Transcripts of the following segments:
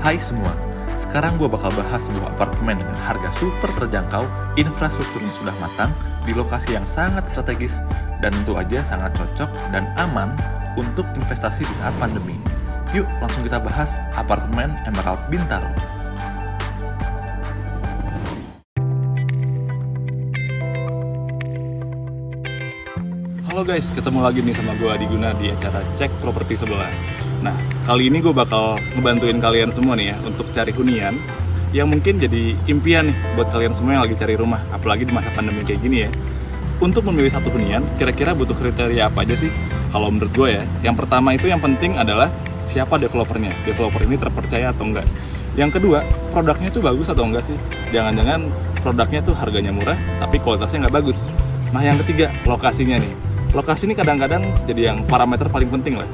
Hai semua, sekarang gue bakal bahas sebuah apartemen dengan harga super terjangkau, infrastrukturnya sudah matang, di lokasi yang sangat strategis, dan tentu aja sangat cocok dan aman untuk investasi di saat pandemi. Yuk langsung kita bahas apartemen Emerald Bintaro. Halo guys, ketemu lagi nih sama gue Adi Guna di acara Cek Properti Sebelah. Nah, kali ini gue bakal ngebantuin kalian semua nih ya untuk cari hunian yang mungkin jadi impian nih buat kalian semua yang lagi cari rumah, apalagi di masa pandemi kayak gini ya. Untuk memilih satu hunian, kira-kira butuh kriteria apa aja sih? Kalau menurut gue ya, yang pertama itu yang penting adalah siapa developernya. Developer ini terpercaya atau enggak. Yang kedua, produknya itu bagus atau enggak sih? Jangan-jangan produknya tuh harganya murah, tapi kualitasnya nggak bagus. Nah, yang ketiga, lokasinya nih. Lokasi ini kadang-kadang jadi yang parameter paling penting lah.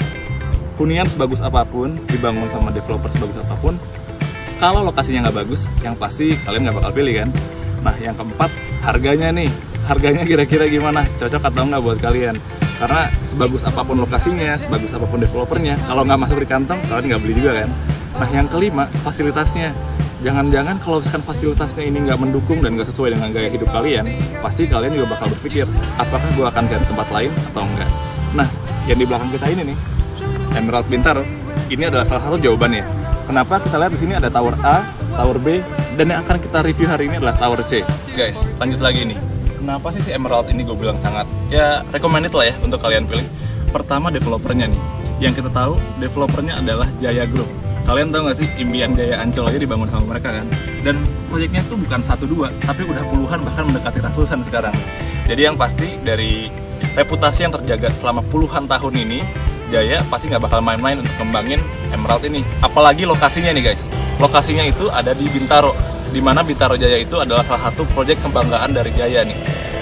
Hunian sebagus apapun, dibangun sama developer sebagus apapun, kalau lokasinya nggak bagus, yang pasti kalian nggak bakal pilih kan. Nah, yang keempat, harganya nih. Harganya kira-kira gimana? Cocok atau nggak buat kalian? Karena sebagus apapun lokasinya, sebagus apapun developernya, kalau nggak masuk di kantong, kalian nggak beli juga kan. Nah, yang kelima, fasilitasnya. Jangan-jangan kalau misalkan fasilitasnya ini nggak mendukung dan nggak sesuai dengan gaya hidup kalian, pasti kalian juga bakal berpikir, apakah gue akan cari tempat lain atau enggak. Nah, yang di belakang kita ini nih, Emerald Bintaro, ini adalah salah satu jawabannya. Kenapa kita lihat di sini ada Tower A, Tower B, dan yang akan kita review hari ini adalah Tower C. Guys, lanjut lagi nih. Kenapa sih si Emerald ini gue bilang sangat, ya recommended lah ya untuk kalian pilih. Pertama, developernya nih. Yang kita tahu, developernya adalah Jaya Group. Kalian tahu nggak sih, impian Jaya Ancol aja dibangun sama mereka kan? Dan proyeknya tuh bukan 1-2, tapi udah puluhan, bahkan mendekati ratusan sekarang. Jadi yang pasti dari reputasi yang terjaga selama puluhan tahun ini, Jaya pasti nggak bakal main-main untuk kembangin Emerald ini. Apalagi lokasinya nih guys. Lokasinya itu ada di Bintaro, di mana Bintaro Jaya itu adalah salah satu proyek kebanggaan dari Jaya nih.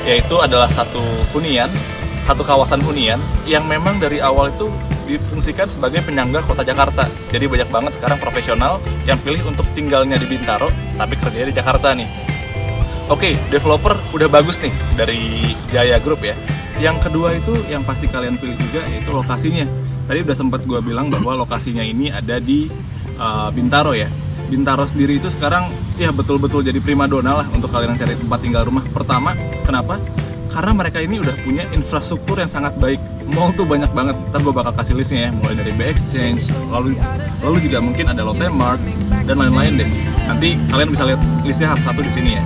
Yaitu adalah satu hunian, satu kawasan hunian yang memang dari awal itu difungsikan sebagai penyangga kota Jakarta. Jadi banyak banget sekarang profesional yang pilih untuk tinggalnya di Bintaro tapi kerjanya di Jakarta nih. Oke, developer udah bagus nih dari Jaya Group ya. Yang kedua itu yang pasti kalian pilih juga yaitu lokasinya. Tadi udah sempat gue bilang bahwa lokasinya ini ada di Bintaro ya. Bintaro sendiri itu sekarang ya betul-betul jadi primadona lah untuk kalian yang cari tempat tinggal rumah. Pertama, kenapa? Karena mereka ini udah punya infrastruktur yang sangat baik. Mall tuh banyak banget, ntar gue bakal kasih listnya ya. Mulai dari B-Exchange, lalu juga mungkin ada Lotte Mart, dan lain-lain deh. Nanti kalian bisa lihat listnya satu di sini ya.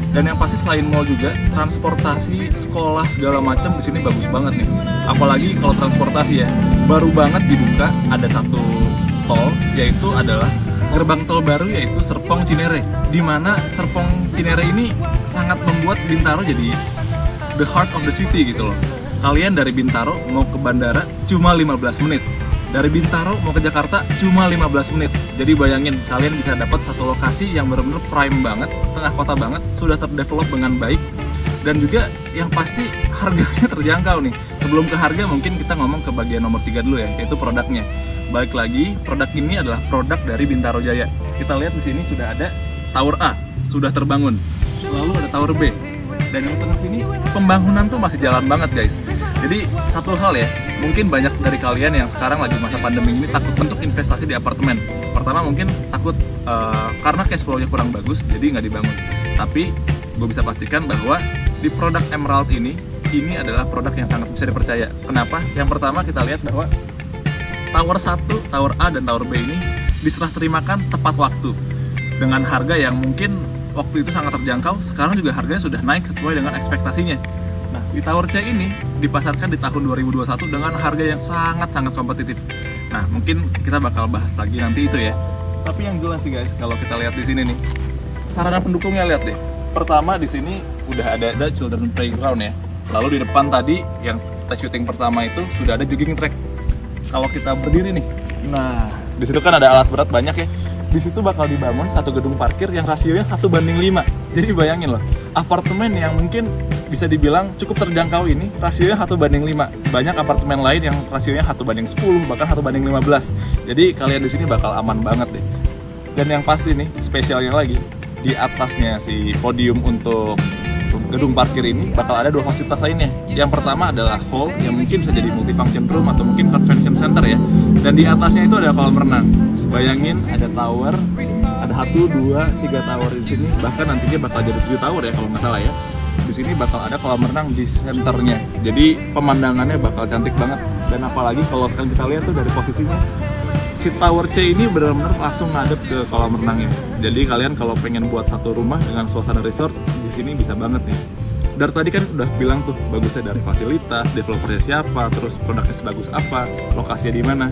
Dan yang pasti selain mall juga, transportasi, sekolah, segala macam di sini bagus banget nih. Apalagi kalau transportasi ya, baru banget dibuka ada satu tol, yaitu adalah gerbang tol baru yaitu Serpong Cinere. Dimana Serpong Cinere ini sangat membuat Bintaro jadi the heart of the city gitu loh. Kalian dari Bintaro mau ke bandara cuma 15 menit. Dari Bintaro mau ke Jakarta cuma 15 menit. Jadi bayangin kalian bisa dapat satu lokasi yang benar-benar prime banget, tengah kota banget, sudah terdevelop dengan baik. Dan juga yang pasti harganya terjangkau nih. Sebelum ke harga mungkin kita ngomong ke bagian nomor 3 dulu ya, yaitu produknya. Balik lagi, produk ini adalah produk dari Bintaro Jaya. Kita lihat di sini sudah ada Tower A, sudah terbangun. Lalu ada Tower B. Dan yang tengah sini pembangunan tuh masih jalan banget guys. Jadi satu hal ya, mungkin banyak dari kalian yang sekarang lagi masa pandemi ini takut untuk investasi di apartemen. Pertama mungkin takut karena cash flow-nya kurang bagus, jadi nggak dibangun. Tapi gue bisa pastikan bahwa di produk Emerald ini adalah produk yang sangat bisa dipercaya. Kenapa? Yang pertama kita lihat bahwa Tower 1, Tower A, dan Tower B ini diserah terimakan tepat waktu dengan harga yang mungkin waktu itu sangat terjangkau, sekarang juga harganya sudah naik sesuai dengan ekspektasinya. Nah, di Tower C ini dipasarkan di tahun 2021 dengan harga yang sangat-sangat kompetitif. Nah, mungkin kita bakal bahas lagi nanti itu ya. Tapi yang jelas sih guys, kalau kita lihat di sini nih, sarana pendukungnya lihat deh. Pertama di sini udah ada children playground ya. Lalu di depan tadi yang kita syuting pertama itu sudah ada jogging track. Kalau kita berdiri nih, nah di situ kan ada alat berat banyak ya. Di situ bakal dibangun satu gedung parkir yang rasionya 1:5. Jadi bayangin loh, apartemen yang mungkin bisa dibilang cukup terjangkau ini rasionya 1:5. Banyak apartemen lain yang rasionya 1:10, bahkan 1:15. Jadi kalian di sini bakal aman banget deh. Dan yang pasti nih, spesialnya lagi, di atasnya si podium untuk gedung parkir ini bakal ada 2 fasilitas lainnya. Yang pertama adalah hall yang mungkin bisa jadi multifunction room atau mungkin convention center ya. Dan di atasnya itu ada kolam renang. bayangin ada tower, ada 1, 2, 3 tower di sini, bahkan nantinya bakal jadi 7 tower ya kalau nggak salah ya. Di sini bakal ada kolam renang di senternya, jadi pemandangannya bakal cantik banget. Dan apalagi kalau sekarang kita lihat tuh dari posisinya, si Tower C ini benar-benar langsung ngadep ke kolam renangnya. Jadi kalian kalau pengen buat satu rumah dengan suasana resort, di sini bisa banget nih. Dari tadi kan udah bilang tuh bagusnya dari fasilitas, developernya siapa, terus produknya sebagus apa, lokasinya di mana.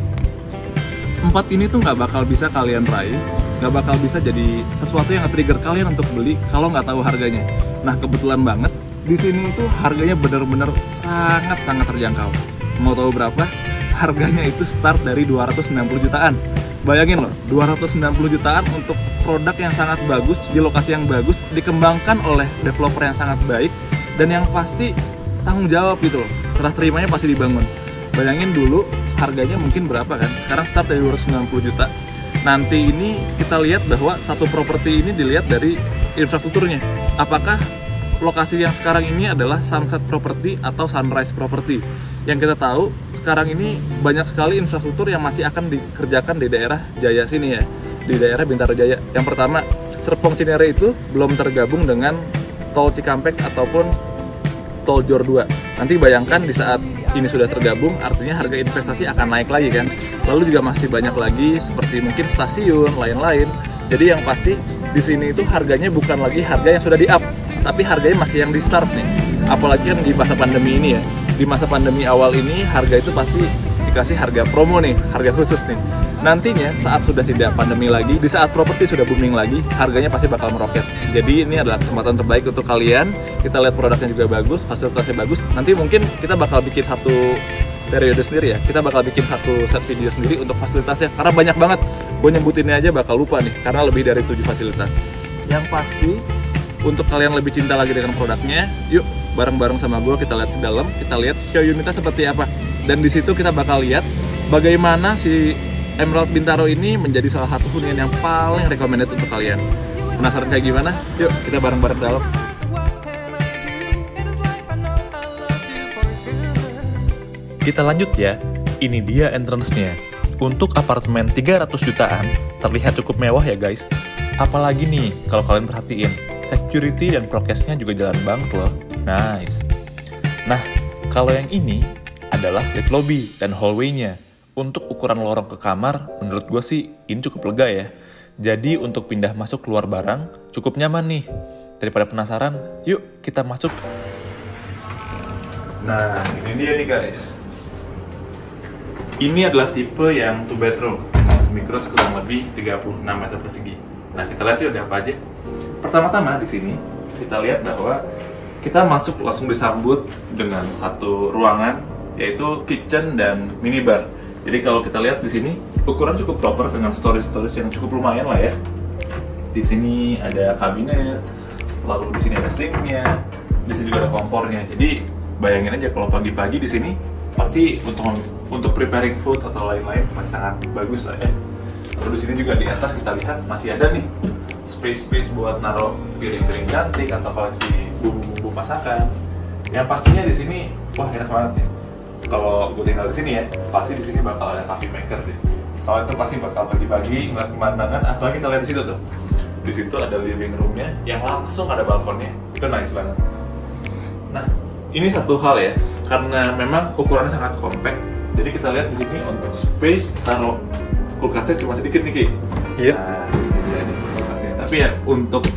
4 ini tuh nggak bakal bisa kalian raih, nggak bakal bisa jadi sesuatu yang nge-trigger kalian untuk beli kalau nggak tahu harganya. Nah kebetulan banget di sini itu harganya bener-bener sangat-sangat terjangkau. Mau tahu berapa? Harganya itu start dari 290 jutaan. Bayangin loh, 290 jutaan untuk produk yang sangat bagus, di lokasi yang bagus, dikembangkan oleh developer yang sangat baik, dan yang pasti tanggung jawab gitu loh. Serah terimanya pasti dibangun. Bayangin dulu harganya mungkin berapa kan? Sekarang start dari 290 juta. Nanti ini kita lihat bahwa satu properti ini dilihat dari infrastrukturnya. Apakah lokasi yang sekarang ini adalah sunset property atau sunrise property? Yang kita tahu sekarang ini banyak sekali infrastruktur yang masih akan dikerjakan di daerah Jaya sini ya, di daerah Bintaro Jaya. Yang pertama, Serpong Cinere itu belum tergabung dengan tol Cikampek ataupun tol Jor 2. Nanti bayangkan di saat ini sudah tergabung, artinya harga investasi akan naik lagi kan. Lalu juga masih banyak lagi seperti mungkin stasiun, lain-lain. Jadi yang pasti di sini itu harganya bukan lagi harga yang sudah di-up, tapi harganya masih yang di-start nih. Apalagi kan di masa pandemi ini ya. Di masa pandemi awal ini harga itu pasti dikasih harga promo nih, harga khusus nih. Nantinya saat sudah tidak pandemi lagi, di saat properti sudah booming lagi, harganya pasti bakal meroket. Jadi ini adalah kesempatan terbaik untuk kalian. Kita lihat produknya juga bagus, fasilitasnya bagus. Nanti mungkin kita bakal bikin satu periode sendiri ya. Kita bakal bikin satu set video sendiri untuk fasilitasnya, karena banyak banget. Gue nyebutinnya aja bakal lupa nih, karena lebih dari 7 fasilitas. Yang pasti, untuk kalian lebih cinta lagi dengan produknya, yuk bareng-bareng sama gue kita lihat ke dalam, kita lihat show unitnya seperti apa. Dan di situ kita bakal lihat bagaimana si Emerald Bintaro ini menjadi salah satu hunian yang paling recommended untuk kalian. Penasaran kayak gimana? Yuk kita bareng-bareng dalam. Kita lanjut ya, ini dia entrance-nya. Untuk apartemen 300 jutaan, terlihat cukup mewah ya guys. Apalagi nih, kalau kalian perhatiin, security dan prokesnya juga jalan banget loh. Nice. Nah, kalau yang ini adalah lift lobby dan hallway-nya. Untuk ukuran lorong ke kamar, menurut gue sih ini cukup lega ya. Jadi untuk pindah masuk keluar barang, cukup nyaman nih. Daripada penasaran, yuk kita masuk. Nah, ini dia nih guys. Ini adalah tipe yang 2 bedroom, semikros kurang lebih 36 meter persegi. Nah, kita lihat yuk ada apa aja. Pertama-tama di sini kita lihat bahwa kita masuk langsung disambut dengan satu ruangan, yaitu kitchen dan minibar. Jadi kalau kita lihat di sini ukuran cukup proper dengan storage yang cukup lumayan lah ya. Di sini ada kabinet, lalu di sini ada sinknya, di sini juga ada kompornya. Jadi bayangin aja kalau pagi-pagi di sini pasti untuk preparing food atau lain-lain masih sangat bagus lah ya. Lalu di sini juga di atas kita lihat masih ada nih space buat naruh piring-piring cantik atau koleksi bumbu-bumbu masakan. Yang pastinya di sini wah enak banget ya. Kalau gue tinggal di sini ya, pasti di sini bakal ada coffee maker deh. Soalnya itu pasti bakal pagi-pagi ngeliat pemandangan. Apalagi kita lihat di situ tuh. Di situ ada living roomnya yang langsung ada balkonnya. Itu nice banget. Nah, ini satu hal ya, karena memang ukurannya sangat compact. Jadi kita lihat di sini untuk space taruh kulkasnya cuma sedikit nih Ki. Iya. Nah, ini dia nih kulkasnya. Tapi ya untuk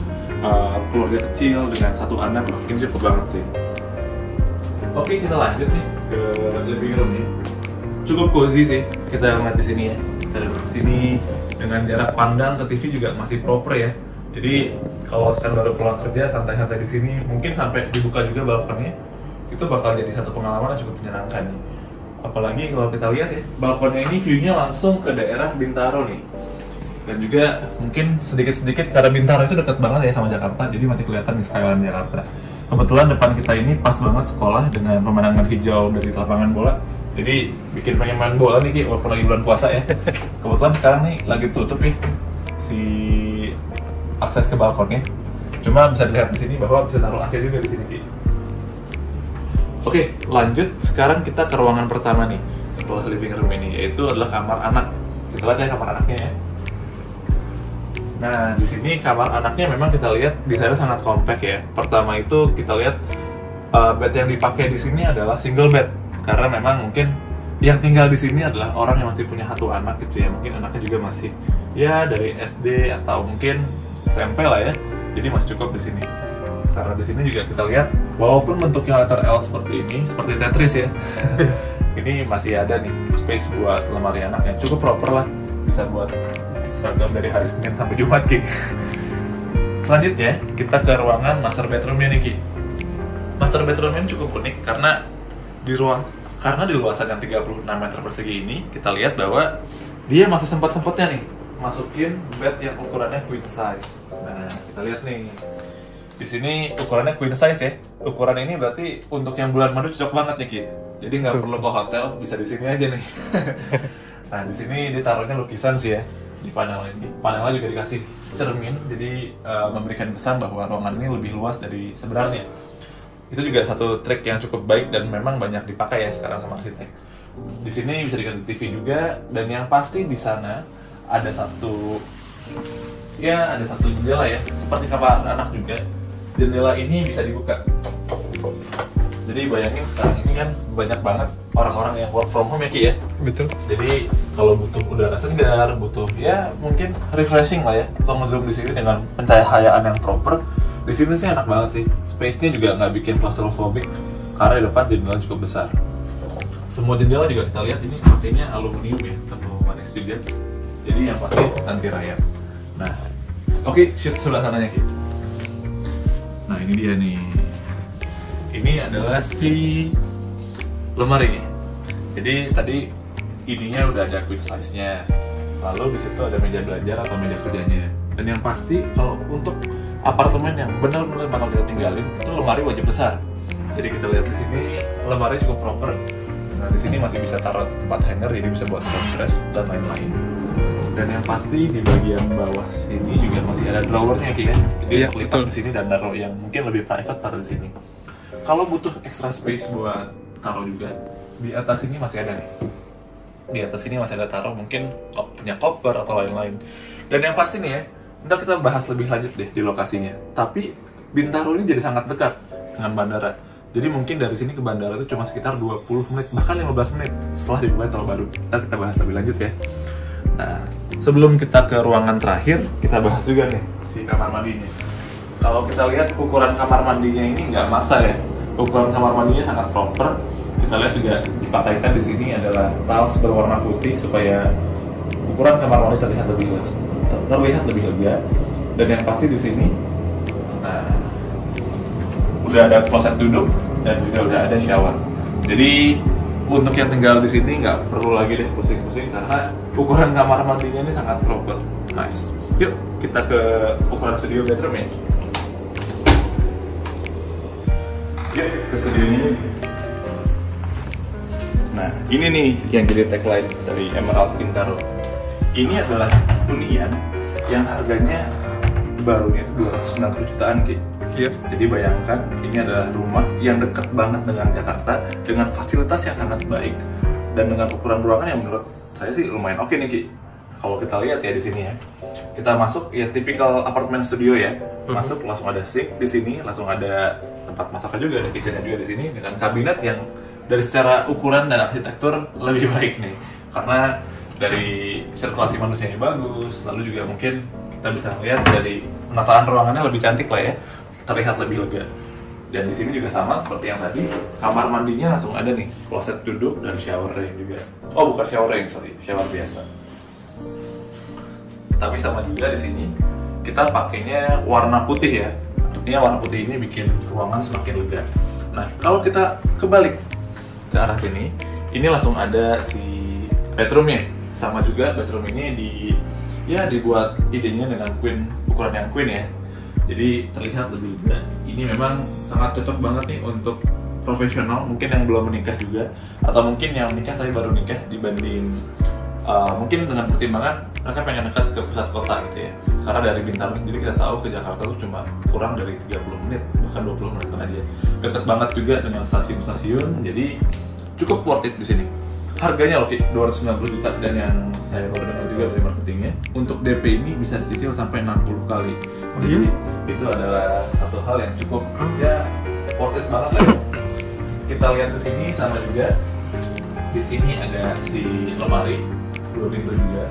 keluarga kecil dengan satu anak ini cukup banget sih. Oke, kita lanjut nih ke living room nih. Cukup cozy sih. Kita lihat di sini ya. Kita lihat di sini dengan jarak pandang ke TV juga masih proper ya. Jadi kalau sekarang baru pulang kerja santai-santai di sini, mungkin sampai dibuka juga balkonnya. Itu bakal jadi satu pengalaman yang cukup menyenangkan nih. Apalagi kalau kita lihat ya, balkonnya ini view-nya langsung ke daerah Bintaro nih. Dan juga mungkin sedikit-sedikit karena Bintaro itu dekat banget ya sama Jakarta, jadi masih kelihatan di skyline Jakarta. Kebetulan depan kita ini pas banget sekolah dengan pemandangan hijau dari lapangan bola. Jadi bikin pengen main bola nih Ki, walaupun lagi bulan puasa ya. Kebetulan sekarang nih lagi tutup ya si akses ke balkonnya. Cuma bisa dilihat di sini bahwa bisa naruh AC juga di sini Ki. Oke, lanjut. Sekarang kita ke ruangan pertama nih setelah living room ini, yaitu adalah kamar anak. Kita lihat ya kamar anaknya ya. Nah, di sini kamar anaknya memang kita lihat di sana sangat compact ya. Pertama itu kita lihat bed yang dipakai di sini adalah single bed, karena memang mungkin yang tinggal di sini adalah orang yang masih punya satu anak gitu ya. Mungkin anaknya juga masih ya dari SD atau mungkin SMP lah ya. Jadi masih cukup di sini. Karena di sini juga kita lihat walaupun bentuknya letter L seperti ini, seperti Tetris ya. Ini masih ada nih space buat lemari anak yang cukup proper lah. Bisa buat seragam dari hari Senin sampai Jumat Ki. Selanjutnya kita ke ruangan master bedroomnya nih Ki. Master bedroom ini cukup unik karena di luasan yang 36 meter persegi ini kita lihat bahwa dia masih sempat-sempatnya nih masukin bed yang ukurannya queen size. Nah, kita lihat nih. Di sini ukurannya queen size ya. Ukuran ini berarti untuk yang bulan madu cocok banget nih Ki. Jadi nggak perlu ke hotel, bisa di sini aja nih. Nah, di sini ditaruhnya lukisan sih ya di panel ini. Panelnya juga dikasih cermin, jadi memberikan kesan bahwa ruangan ini lebih luas dari sebenarnya. Itu juga satu trik yang cukup baik dan memang banyak dipakai ya sekarang sama arsitek. Di sini bisa diganti TV juga, dan yang pasti di sana ada satu jendela ya, seperti kamar anak juga. Jendela ini bisa dibuka. Jadi bayangin sekarang ini kan banyak banget orang-orang yang work from home ya Ki ya. Betul. Jadi kalau butuh udara segar, butuh ya mungkin refreshing lah ya, atau nge-zoom di sini dengan pencahayaan yang proper. Di sini sih enak banget sih. Space-nya juga nggak bikin claustrophobic karena di depan jendela cukup besar. Semua jendela juga kita lihat ini pakainya aluminium ya, tembok manis juga. Jadi yang pasti anti rayap. Nah, oke, shoot sebelah sananya Ki. Nah, ini dia nih. Ini adalah si lemari. Jadi tadi ininya udah ada queen size-nya. Lalu di situ ada meja belajar atau meja kerjanya. Dan yang pasti kalau untuk apartemen yang benar-benar bakal kita tinggalin itu lemari wajib besar. Jadi kita lihat di sini lemari cukup proper. Nah, di sini masih bisa taruh tempat hanger, jadi bisa buat dress dan lain-lain. Dan yang pasti di bagian bawah sini juga masih ada drawernya Ki ya. Jadi Iya, lipat di sini dan naruh yang mungkin lebih private taruh di sini. Kalau butuh extra space buat taruh juga, di atas ini masih ada nih. Di atas ini masih ada taruh mungkin punya koper atau lain-lain. Dan yang pasti nih ya, ntar kita bahas lebih lanjut deh di lokasinya. Tapi Bintaro ini jadi sangat dekat dengan bandara. Jadi mungkin dari sini ke bandara itu cuma sekitar 20 menit, bahkan 15 menit setelah dimulai tol baru. Ntar kita bahas lebih lanjut ya. Nah, sebelum kita ke ruangan terakhir, kita bahas juga nih si kamar mandinya. Kalau kita lihat ukuran kamar mandinya ini nggak maksa ya. Ukuran kamar mandinya sangat proper. Kita lihat juga dipakaikan di sini adalah tiles berwarna putih supaya ukuran kamar mandi terlihat lebih lega. Dan yang pasti di sini, nah, udah ada kloset duduk dan juga udah ada shower. Jadi untuk yang tinggal di sini nggak perlu lagi deh pusing-pusing karena ukuran kamar mandinya ini sangat proper. Nice. Yuk kita ke ukuran studio bedroom ya. Yuk ke studio ini. Nah, ini nih yang jadi tagline dari Emerald Bintaro. Ini adalah hunian yang harganya barunya itu 290 jutaan Ki. Iya. Jadi bayangkan ini adalah rumah yang dekat banget dengan Jakarta dengan fasilitas yang sangat baik dan dengan ukuran ruangan yang menurut saya sih lumayan oke nih Ki. Kalau kita lihat ya di sini ya, kita masuk ya tipikal apartemen studio ya. Masuk langsung ada sink di sini, langsung ada tempat masaknya juga, ada kitchennya juga di sini dengan kabinet yang dari secara ukuran dan arsitektur lebih baik nih. Karena dari sirkulasi manusianya bagus, lalu juga mungkin kita bisa melihat dari penataan ruangannya lebih cantik lah ya, terlihat lebih lega. Dan di sini juga sama seperti yang tadi, kamar mandinya langsung ada nih, kloset duduk dan shower rain juga. Oh bukan shower rain, sorry, shower biasa. Tapi sama juga di sini kita pakainya warna putih ya. Artinya warna putih ini bikin ruangan semakin lega. Nah kalau kita kebalik ke arah sini, ini langsung ada si bedroomnya. Sama juga bedroom ini dibuat idenya dengan ukuran yang queen ya. Jadi terlihat lebih lega. Ini memang sangat cocok banget nih untuk profesional, mungkin yang belum menikah juga, atau mungkin yang menikah tapi baru nikah dibanding mungkin dengan pertimbangan mereka pengen dekat ke pusat kota gitu ya. Karena dari Bintaro sendiri kita tahu ke Jakarta tuh cuma kurang dari 30 menit, bahkan 20 menit aja. Dekat banget juga dengan stasiun-stasiun, jadi cukup worth it di sini. harganya loh, 290 juta, dan yang saya baru dengar juga dari marketingnya, untuk DP ini bisa dicicil sampai 60 kali. Oh iya? Jadi itu adalah satu hal yang cukup ya worth it banget lah. Kita lihat ke sini sama juga. Di sini ada si lemari 2 pintu juga.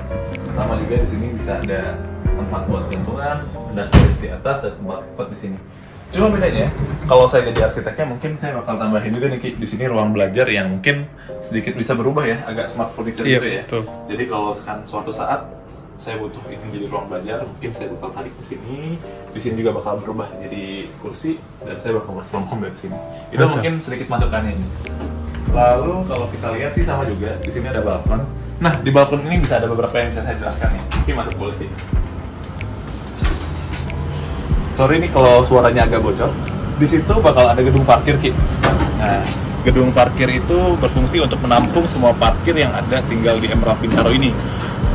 Sama juga di sini bisa ada tempat buat gantungan, ada storage di atas dan tempat di sini. Cuma bedanya, kalau saya jadi arsiteknya mungkin saya bakal tambahin juga nih Ki, di sini ruang belajar yang mungkin sedikit bisa berubah ya, agak smart furniture gitu ya. Betul. Jadi kalau suatu saat saya butuh ini jadi ruang belajar, mungkin saya bakal tarik ke sini. Di sini juga bakal berubah jadi kursi dan saya bakal work from home dari sini. Itu Betul. mungkin sedikit masukannya ini. Lalu kalau kita lihat sih sama juga, di sini ada balkon. Nah, di balkon ini bisa ada beberapa yang bisa saya jelaskan nih. Mungkin masuk boleh. Sorry nih kalau suaranya agak bocor. Di situ bakal ada gedung parkir, Ki. Nah, gedung parkir itu berfungsi untuk menampung semua parkir yang ada tinggal di Emerald Bintaro ini.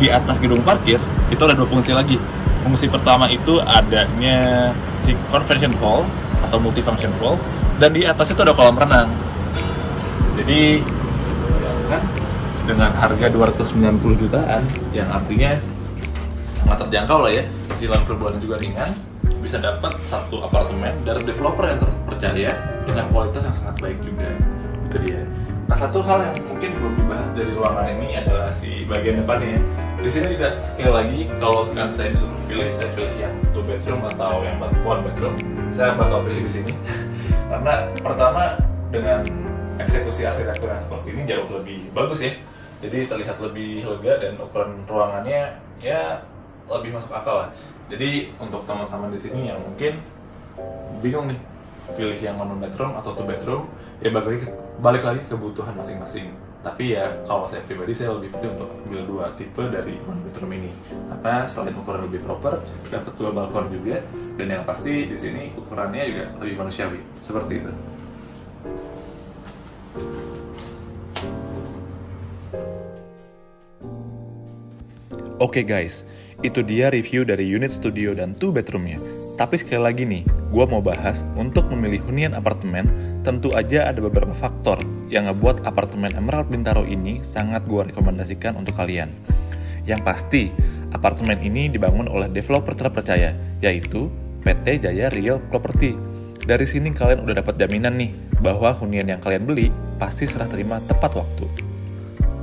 Di atas gedung parkir itu ada 2 fungsi lagi. Fungsi pertama itu adanya si convention hall atau multifunction hall, dan di atas itu ada kolam renang. Jadi bayangkan dengan harga 290 jutaan yang artinya sangat terjangkau lah ya, cicilan per bulan juga ringan, bisa dapat satu apartemen dari developer yang terpercaya dengan kualitas yang sangat baik juga. Itu dia. Nah, satu hal yang mungkin belum dibahas dari ruangan ini adalah si bagian depannya. Di sini juga sekali lagi, kalau sekarang saya disuruh pilih, saya pilih yang 2 bedroom atau yang 1 bedroom. Saya bakal pilih di sini karena pertama dengan eksekusi arsitektur yang seperti ini jauh lebih bagus ya. Jadi terlihat lebih lega dan ukuran ruangannya ya lebih masuk akal lah. Jadi untuk teman-teman di sini yang mungkin bingung nih pilih yang 1 bedroom atau 2 bedroom, ya balik lagi ke kebutuhan masing-masing. Tapi ya kalau saya pribadi, saya lebih pilih untuk ambil 2 tipe dari 1 bedroom ini karena selain ukuran lebih proper, dapat 2 balkon juga, dan yang pasti di sini ukurannya juga lebih manusiawi seperti itu. Oke guys, itu dia review dari unit studio dan 2 bedroomnya. Tapi sekali lagi nih, gue mau bahas untuk memilih hunian apartemen, tentu aja ada beberapa faktor yang ngebuat apartemen Emerald Bintaro ini sangat gue rekomendasikan untuk kalian. Yang pasti, apartemen ini dibangun oleh developer terpercaya, yaitu PT Jaya Real Property. Dari sini kalian udah dapat jaminan nih, bahwa hunian yang kalian beli pasti serah terima tepat waktu.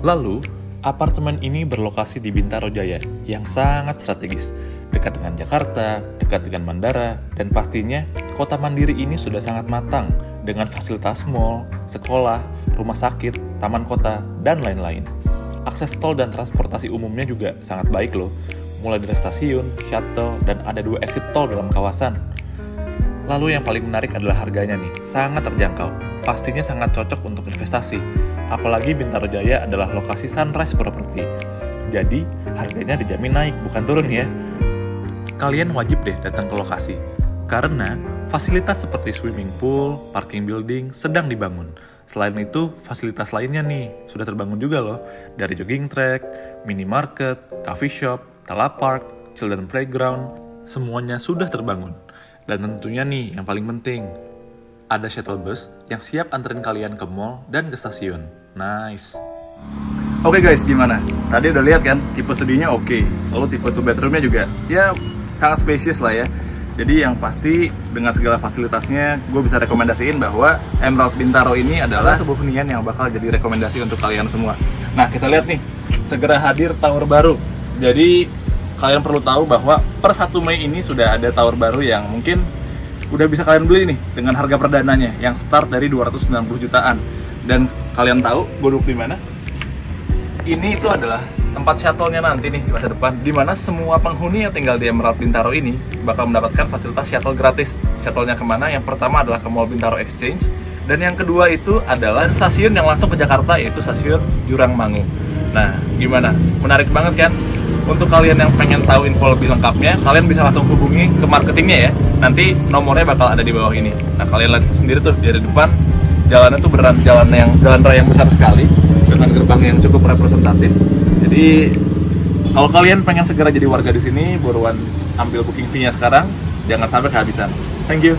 Lalu, apartemen ini berlokasi di Bintaro Jaya yang sangat strategis, dekat dengan Jakarta, dekat dengan bandara, dan pastinya kota Mandiri ini sudah sangat matang dengan fasilitas mall, sekolah, rumah sakit, taman kota, dan lain-lain. Akses tol dan transportasi umumnya juga sangat baik loh, mulai dari stasiun, shuttle, dan ada 2 exit tol dalam kawasan. Lalu yang paling menarik adalah harganya nih, sangat terjangkau, pastinya sangat cocok untuk investasi. Apalagi Bintaro Jaya adalah lokasi Sunrise Property. Jadi, harganya dijamin naik, bukan turun ya. Kalian wajib deh datang ke lokasi. Karena fasilitas seperti swimming pool, parking building sedang dibangun. Selain itu, fasilitas lainnya nih sudah terbangun juga loh. Dari jogging track, minimarket, coffee shop, telepark, children playground, semuanya sudah terbangun. Dan tentunya nih yang paling penting, ada shuttle bus yang siap anterin kalian ke mall dan ke stasiun. Nice. Oke guys, gimana? Tadi udah lihat kan, tipe studionya oke. Lalu tipe 2 bedroomnya juga, ya sangat spacious lah ya. Jadi yang pasti dengan segala fasilitasnya, gue bisa rekomendasiin bahwa Emerald Bintaro ini adalah sebuah hunian yang bakal jadi rekomendasi untuk kalian semua. Nah, kita lihat nih, segera hadir tower baru. Jadi kalian perlu tahu bahwa per 1 Mei ini sudah ada tower baru yang mungkin udah bisa kalian beli nih dengan harga perdananya yang start dari 290 jutaan. Dan kalian tahu gue duduk di mana? Ini itu adalah tempat shuttle-nya nanti nih di masa depan, di mana semua penghuni yang tinggal di Emerald Bintaro ini bakal mendapatkan fasilitas shuttle gratis. Shuttle-nya kemana? Yang pertama adalah ke Mall Bintaro Exchange, dan yang kedua itu adalah stasiun yang langsung ke Jakarta, yaitu stasiun Jurang Mangu. Nah, gimana? Menarik banget kan? Untuk kalian yang pengen tahu info lebih lengkapnya, kalian bisa langsung hubungi ke marketingnya ya. Nanti nomornya bakal ada di bawah ini. Nah, kalian lihat sendiri tuh dari depan, jalannya tuh beneran jalan raya yang besar sekali dengan gerbang yang cukup representatif. Jadi kalau kalian pengen segera jadi warga di sini, buruan ambil booking fee-nya sekarang, jangan sampai kehabisan. Thank you.